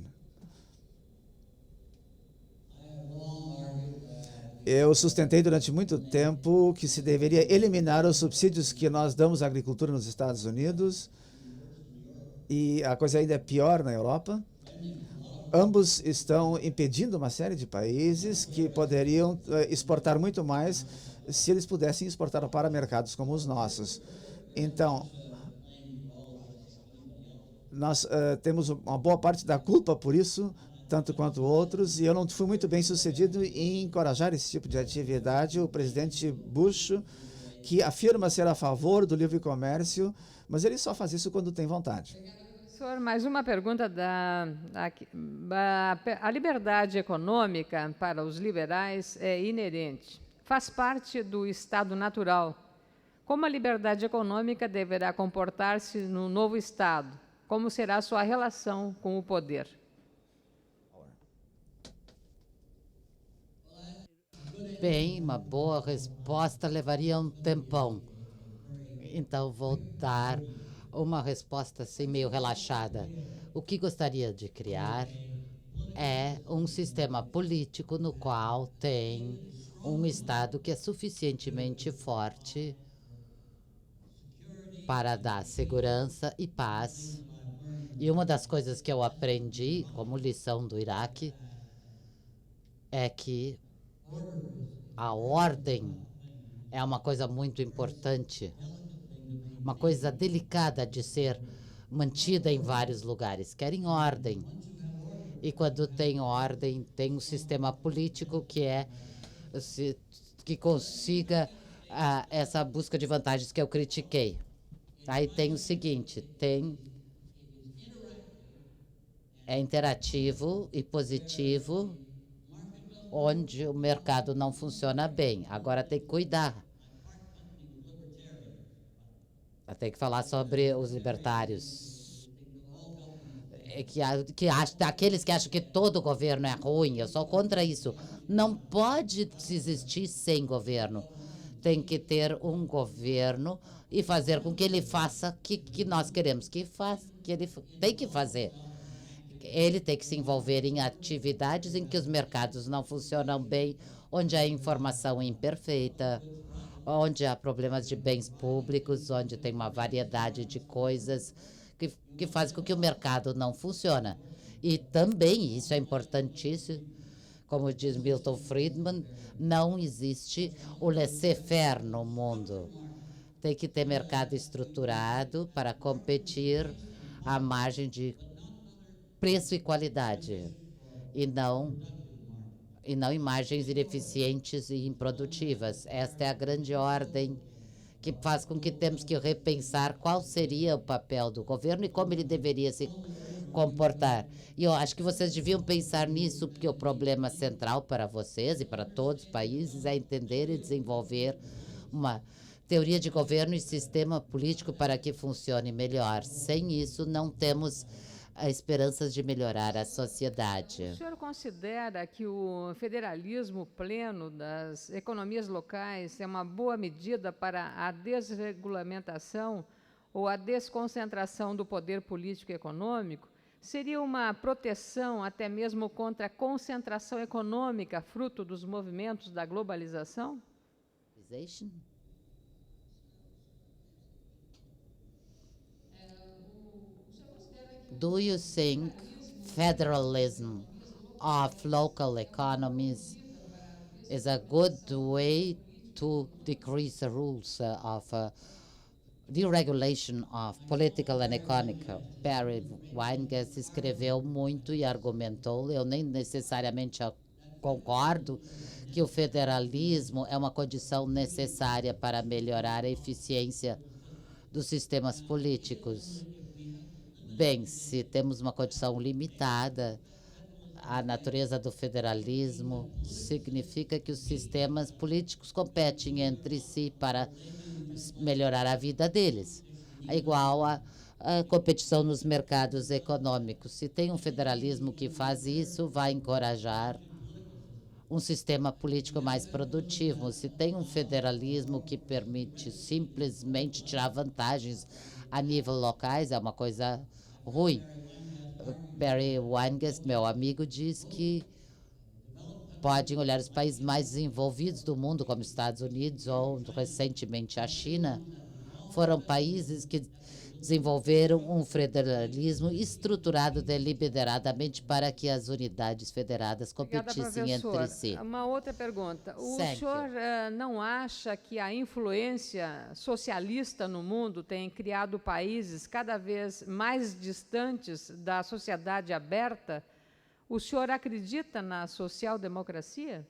Eu sustentei durante muito tempo que se deveria eliminar os subsídios que nós damos à agricultura nos Estados Unidos, e a coisa ainda é pior na Europa. Ambos estão impedindo uma série de países que poderiam exportar muito mais se eles pudessem exportar para mercados como os nossos. Então, nós temos uma boa parte da culpa por isso, tanto quanto outros, e eu não fui muito bem sucedido em encorajar esse tipo de atividade. O presidente Bush, que afirma ser a favor do livre comércio, mas ele só faz isso quando tem vontade. Senhor, mais uma pergunta a liberdade econômica para os liberais é inerente. Faz parte do Estado natural. Como a liberdade econômica deverá comportar-se no novo Estado? Como será a sua relação com o poder? Bem, uma boa resposta levaria um tempão. Então, vou dar uma resposta assim meio relaxada. O que gostaria de criar é um sistema político no qual tem um Estado que é suficientemente forte para dar segurança e paz. E uma das coisas que eu aprendi como lição do Iraque é que a ordem é uma coisa muito importante, uma coisa delicada de ser mantida em vários lugares. Querem ordem. E quando tem ordem, tem um sistema político que consiga essa busca de vantagens que eu critiquei. Aí tem o seguinte, é interativo e positivo, onde o mercado não funciona bem. Agora tem que cuidar. Tem que falar sobre os libertários. Aqueles que acham que todo governo é ruim, eu sou contra isso. Não pode existir sem governo. Tem que ter um governo e fazer com que ele faça o que nós queremos que ele tem que fazer. Ele tem que se envolver em atividades em que os mercados não funcionam bem, onde há informação imperfeita, onde há problemas de bens públicos, onde tem uma variedade de coisas que faz com que o mercado não funcione. E também, isso é importantíssimo, como diz Milton Friedman, não existe o laissez-faire no mundo. Tem que ter mercado estruturado para competir à margem de preço e qualidade, e não imagens ineficientes e improdutivas. Esta é a grande ordem que faz com que temos que repensar qual seria o papel do governo e como ele deveria se comportar. E eu acho que vocês deviam pensar nisso, porque o problema central para vocês e para todos os países é entender e desenvolver uma teoria de governo e sistema político para que funcione melhor. Sem isso, não temos esperanças de melhorar a sociedade. O senhor considera que o federalismo pleno das economias locais é uma boa medida para a desregulamentação ou a desconcentração do poder político e econômico? Seria uma proteção até mesmo contra a concentração econômica, fruto dos movimentos da globalização? Do you think federalism of local economies is a good way to decrease the rules of deregulation of political and economic? Barry Weingast escreveu muito e argumentou, eu nem necessariamente concordo, que o federalismo é uma condição necessária para melhorar a eficiência dos sistemas políticos. Bem, se temos uma condição limitada, a natureza do federalismo significa que os sistemas políticos competem entre si para melhorar a vida deles. É igual a competição nos mercados econômicos. Se tem um federalismo que faz isso, vai encorajar um sistema político mais produtivo. Se tem um federalismo que permite simplesmente tirar vantagens a nível locais, é uma coisa ruim. Barry Weingast, meu amigo, diz que podem olhar os países mais desenvolvidos do mundo, como Estados Unidos ou, recentemente, a China, foram países que desenvolveram um federalismo estruturado deliberadamente para que as unidades federadas competissem entre si. Uma outra pergunta. O Thank senhor não acha que a influência socialista no mundo tem criado países cada vez mais distantes da sociedade aberta? O senhor acredita na social-democracia?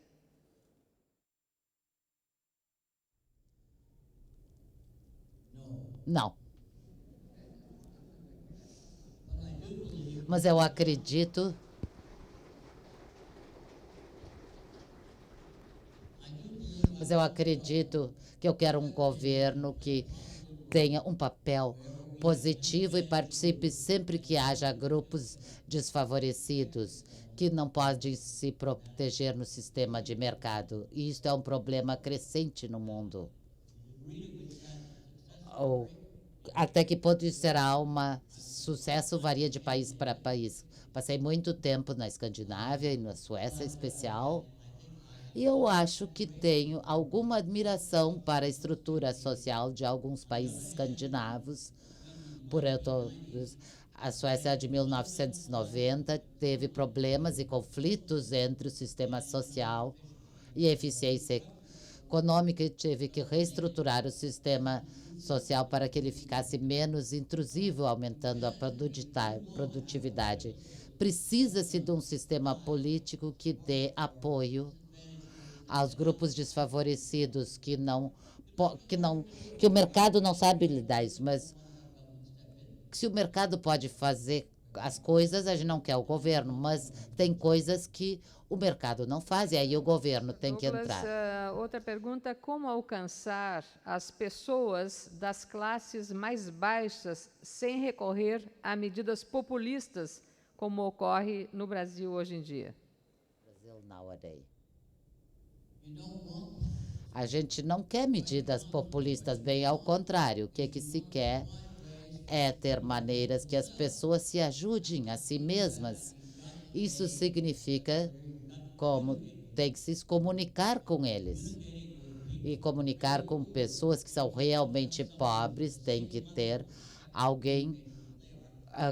Não. Mas eu acredito que eu quero um governo que tenha um papel positivo e participe sempre que haja grupos desfavorecidos que não podem se proteger no sistema de mercado. E isto é um problema crescente no mundo. Até que ponto isso será um sucesso varia de país para país. Passei muito tempo na Escandinávia e na Suécia em especial, e eu acho que tenho alguma admiração para a estrutura social de alguns países escandinavos. A Suécia de 1990 teve problemas e conflitos entre o sistema social e a eficiência econômica e teve que reestruturar o sistema social para que ele ficasse menos intrusivo, aumentando a produtividade. Precisa-se de um sistema político que dê apoio aos grupos desfavorecidos que o mercado não sabe lidar isso, mas se o mercado pode fazer as coisas, a gente não quer o governo, mas tem coisas que o mercado não faz, e aí o governo tem que entrar. Outra pergunta, como alcançar as pessoas das classes mais baixas sem recorrer a medidas populistas, como ocorre no Brasil hoje em dia? A gente não quer medidas populistas, bem ao contrário. O que se quer é ter maneiras que as pessoas se ajudem a si mesmas. Isso significa como tem que se comunicar com eles. E comunicar com pessoas que são realmente pobres, tem que ter alguém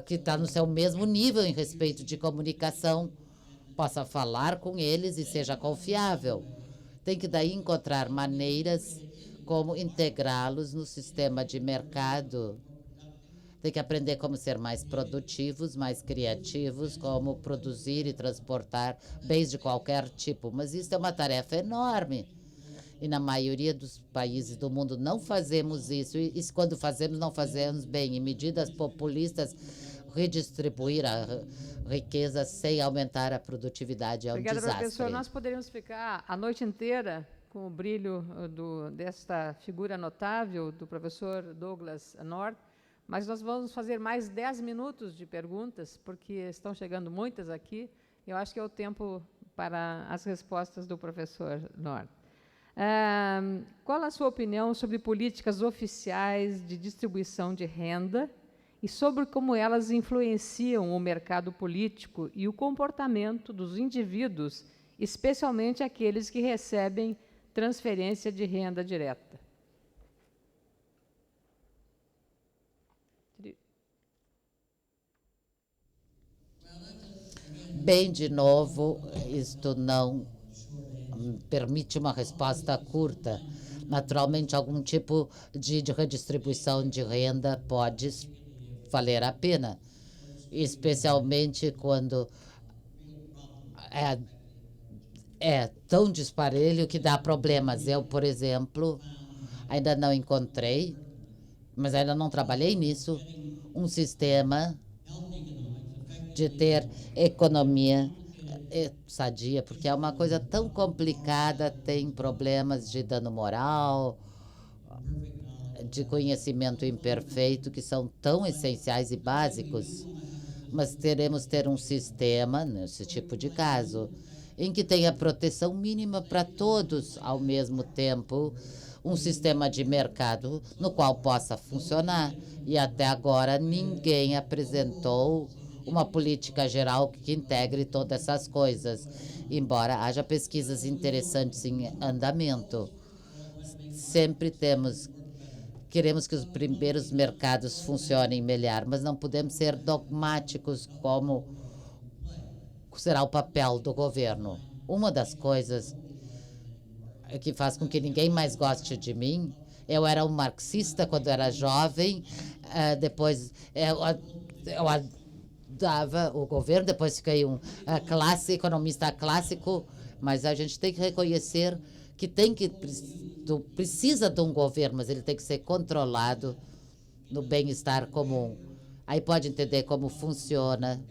que está no seu mesmo nível em respeito de comunicação, possa falar com eles e seja confiável. Tem que daí encontrar maneiras como integrá-los no sistema de mercado. Tem que aprender como ser mais produtivos, mais criativos, como produzir e transportar bens de qualquer tipo. Mas isso é uma tarefa enorme. E na maioria dos países do mundo não fazemos isso. E quando fazemos, não fazemos bem. E medidas populistas, redistribuir a riqueza sem aumentar a produtividade é um desastre. Obrigada, professor. Nós poderíamos ficar a noite inteira com o brilho desta figura notável do professor Douglas North, mas nós vamos fazer mais 10 minutos de perguntas, porque estão chegando muitas aqui. Eu acho que é o tempo para as respostas do professor North. Qual a sua opinião sobre políticas oficiais de distribuição de renda e sobre como elas influenciam o mercado político e o comportamento dos indivíduos, especialmente aqueles que recebem transferência de renda direta? Bem, de novo, isto não permite uma resposta curta. Naturalmente, algum tipo de redistribuição de renda pode valer a pena, especialmente quando é tão disparelho que dá problemas. Eu, por exemplo, ainda não encontrei, mas ainda não trabalhei nisso, um sistema de ter economia sadia, porque é uma coisa tão complicada, tem problemas de dano moral, de conhecimento imperfeito, que são tão essenciais e básicos. Mas teremos ter um sistema, nesse tipo de caso, em que tenha proteção mínima para todos ao mesmo tempo, um sistema de mercado no qual possa funcionar. E até agora ninguém apresentou uma política geral que integre todas essas coisas, embora haja pesquisas interessantes em andamento. Sempre queremos que os primeiros mercados funcionem melhor, mas não podemos ser dogmáticos como será o papel do governo. Uma das coisas que faz com que ninguém mais goste de mim, eu era um marxista quando era jovem, depois eu dava o governo, depois fiquei um economista clássico, mas a gente tem que reconhecer que precisa de um governo, mas ele tem que ser controlado no bem-estar comum. Aí pode entender como funciona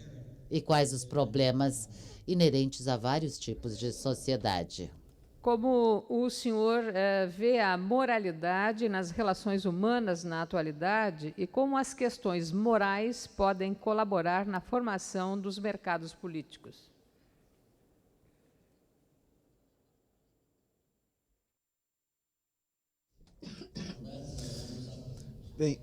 e quais os problemas inerentes a vários tipos de sociedade. Como o senhor vê a moralidade nas relações humanas na atualidade e como as questões morais podem colaborar na formação dos mercados políticos? Bem,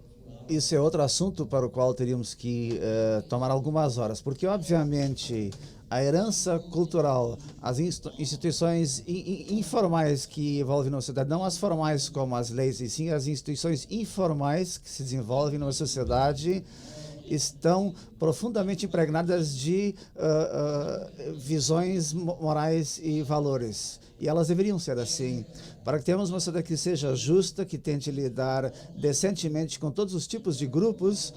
isso é outro assunto para o qual teríamos que tomar algumas horas, porque, obviamente, a herança cultural, as instituições informais que envolvem na sociedade, não as formais como as leis, e sim as instituições informais que se desenvolvem numa sociedade, estão profundamente impregnadas de visões morais e valores. E elas deveriam ser assim, para que tenhamos uma sociedade que seja justa, que tente lidar decentemente com todos os tipos de grupos,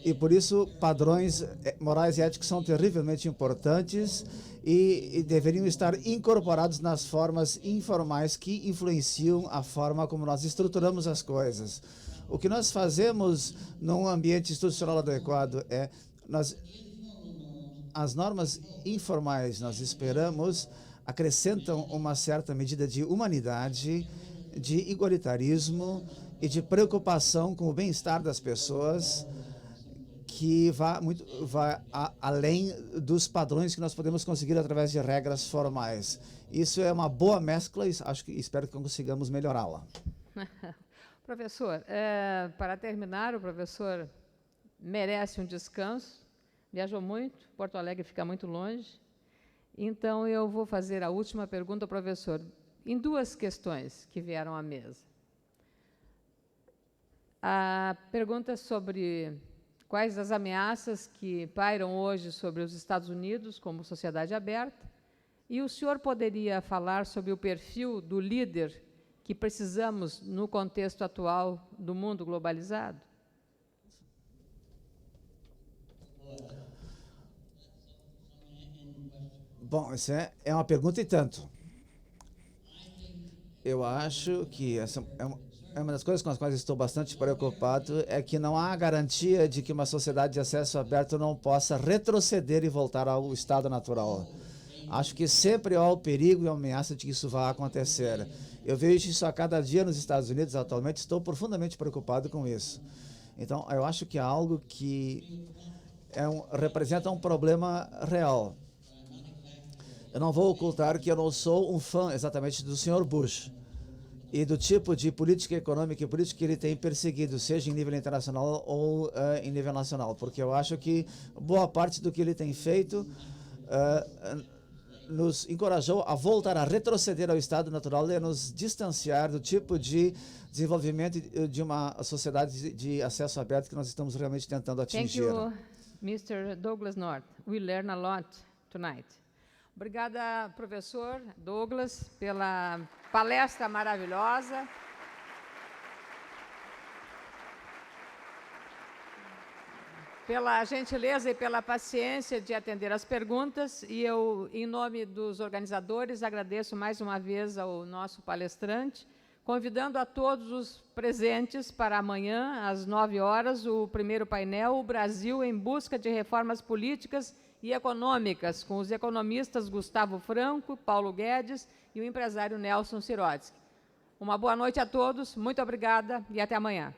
e por isso padrões morais e éticos são terrivelmente importantes e deveriam estar incorporados nas formas informais que influenciam a forma como nós estruturamos as coisas. O que nós fazemos num ambiente institucional adequado é as normas informais, nós esperamos, acrescentam uma certa medida de humanidade, de igualitarismo e de preocupação com o bem-estar das pessoas, que vai além dos padrões que nós podemos conseguir através de regras formais. Isso é uma boa mescla e espero que consigamos melhorá-la. Professor, para terminar, o professor merece um descanso, viajou muito, Porto Alegre fica muito longe, então eu vou fazer a última pergunta ao professor, em duas questões que vieram à mesa. A pergunta sobre quais as ameaças que pairam hoje sobre os Estados Unidos como sociedade aberta, e o senhor poderia falar sobre o perfil do líder que precisamos no contexto atual do mundo globalizado? Bom, isso é uma pergunta e tanto. Eu acho que essa é uma das coisas com as quais estou bastante preocupado, é que não há garantia de que uma sociedade de acesso aberto não possa retroceder e voltar ao estado natural. Acho que sempre há o perigo e a ameaça de que isso vá acontecer. Eu vejo isso a cada dia nos Estados Unidos atualmente, estou profundamente preocupado com isso. Então, eu acho que é algo que representa um problema real. Eu não vou ocultar que eu não sou um fã exatamente do Sr. Bush e do tipo de política econômica e política que ele tem perseguido, seja em nível internacional ou em nível nacional, porque eu acho que boa parte do que ele tem feito nos encorajou a voltar a retroceder ao estado natural e a nos distanciar do tipo de desenvolvimento de uma sociedade de acesso aberto que nós estamos realmente tentando atingir. Thank you, Mr. Douglas North. We learn a lot tonight. Obrigada, professor Douglas, pela palestra maravilhosa. Pela gentileza e pela paciência de atender as perguntas. E eu, em nome dos organizadores, agradeço mais uma vez ao nosso palestrante, convidando a todos os presentes para amanhã, às 9 horas, o primeiro painel, O Brasil em Busca de Reformas Políticas e Econômicas, com os economistas Gustavo Franco, Paulo Guedes e o empresário Nelson Sirotsky. Uma boa noite a todos, muito obrigada e até amanhã.